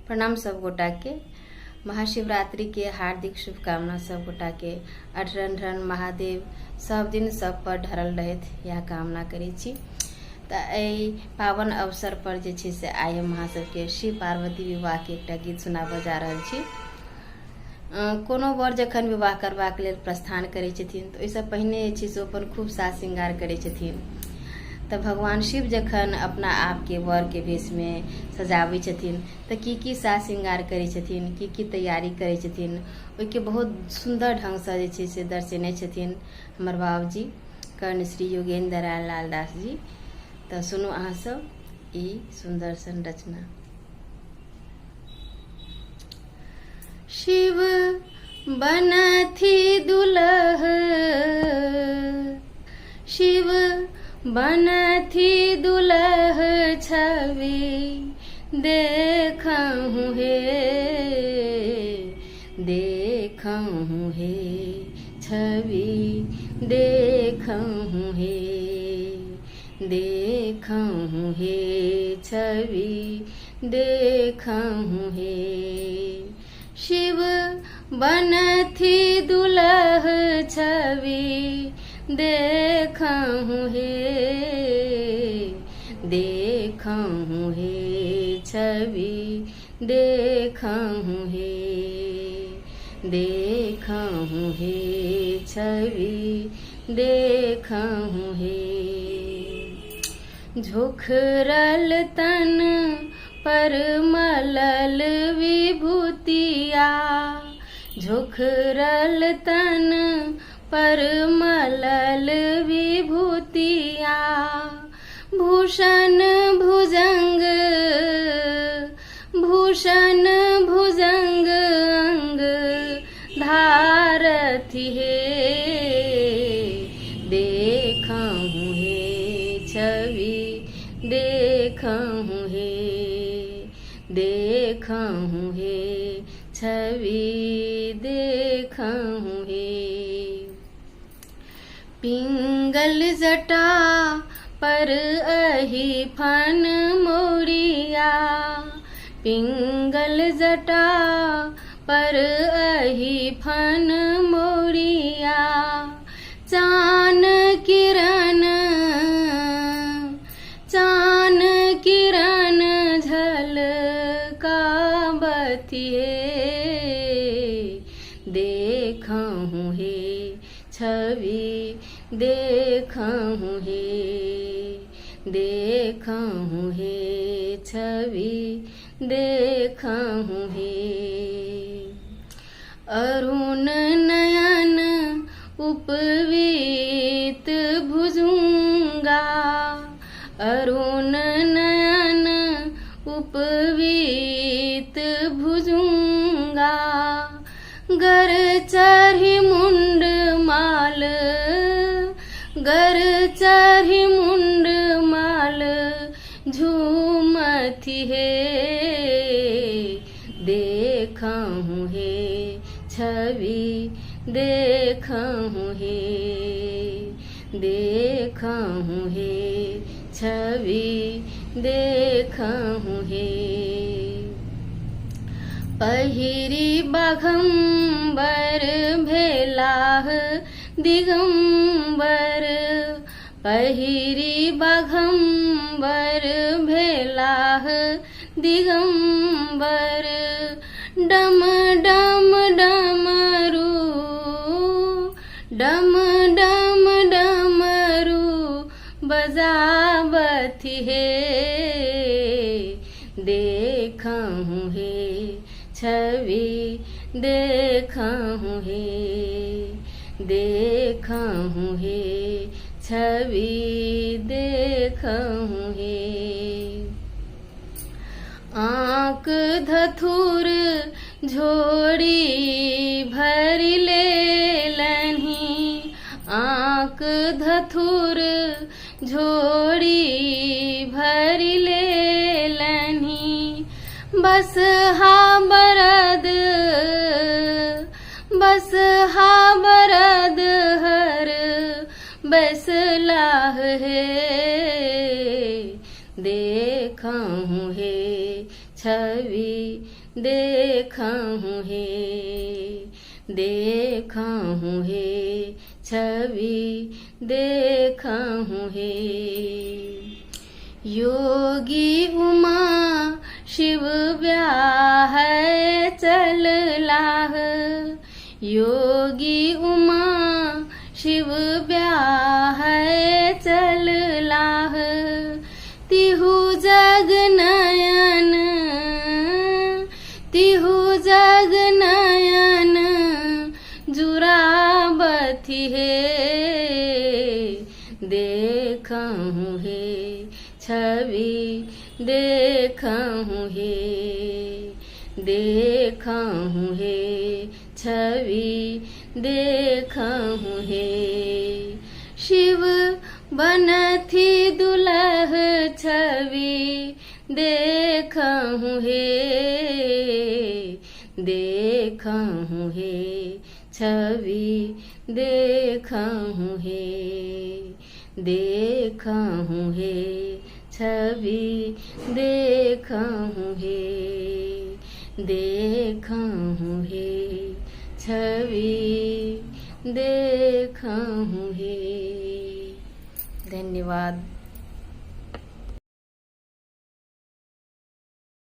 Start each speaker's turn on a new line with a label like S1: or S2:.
S1: प्रणाम सब गोटा के। महाशिवरात्रि के हार्दिक शुभकामना सब गोटा के। अठरन महादेव सब दिन सब पर ढरल रहत यह कामना करै छी। एहि पावन अवसर पर जे छै से आइ हम अहाँ सबके शिव पार्वती विवाह के एकटा गीत सुनाबऽ जा रहल छी। कोनो वर जखन विवाह करबाक लेल प्रस्थान करै छथिन तऽ ओहिसँ पहिने जे छै से अपन खूब साज श्रृंगार करै छथिन। तऽ भगवान शिव जखन अपना आप के वर के भेष में सजाबै छथिन तऽ की साज श्रृंगार करै छथिन, की तैयारी करै छथिन, ओहिके बहुत सुंदर ढंग से जे छै से दर्शेने छथिन हमर बाबूजी कर्ण श्री योगेंद्र लाल दास जी। तऽ सुनू अहाँ सब ई सुंदर सन रचना। शिव बनथि दुलह, शिव बनथि दुलह छवि देखहु हे, देखहु हे छवि देखहु हे, देखहु हे छवि देखहु हे। शिव बनथि दुलह छवि देखहु हे, देखहु हे छवि देखहु हे, देखहु हे छवि देखहु हे। झुखरल तन पर मलल विभूतिया, झुखरल तन पर मलल विभूतिया, भूषण भुजंग, भूषण भुजंग अंग धारथि हे, देखहु हे छवि देखहु हे, देखहु हे छवि देखहु हे। पिंगल जटा पर अहि फन मोरिया, पिंगल जटा पर अहि फन मोरिया, चान किरण, चान किरण झलकावथि हे, देखहु हे छवि देखहु हे, देखहु हे छवि देखहु हे। अरुण नयन उपवीत भुजुंगा, अरुण नयन उपवीत भुजुंगा, गर चढ़ी मुंड माल, गर चढ़ी मुंड माल झूमथि हे, देखहु हे छवि देखहु हे, देखहु हे छवि देखहु हे। पहिरी बाघंबर भेलाह दिगंबर, पहिरी बाघंबर भेलाह दिगंबर, डम डम डमरू, डम डम डमरू बजावथि हे, देखहु हे छवि देखहु हे, देखहु हे छवि देखहु हे। आँख धथुर झोड़ी भरि लेलनि, आँख धथुर झोड़ी भरि लेलनि, बसहा बरद, बसहा बरद हर बैसलाह हे, देखहु हे छवि देखहूँ हे, देखहूँ हे, छवि देखहूँ हे। योगी उमा शिव ब्याह चल लाह, योगी उमा शिव ब्याह चल लाह। तिहु जग नयन, तिहु जग नयन जुराबथि हे, देखहूँ हे, छवि देखहूँ हे, देखहूँ हे, छवि देखहूँ हे। शिव बनथि दुलह छवि देखहूँ हे, देखहूँ हे, छवि देखहूँ हे, देखहूँ हे, छवि देखहूँ हे, देखहूँ हे, छवि देखहूँ हे। धन्यवाद।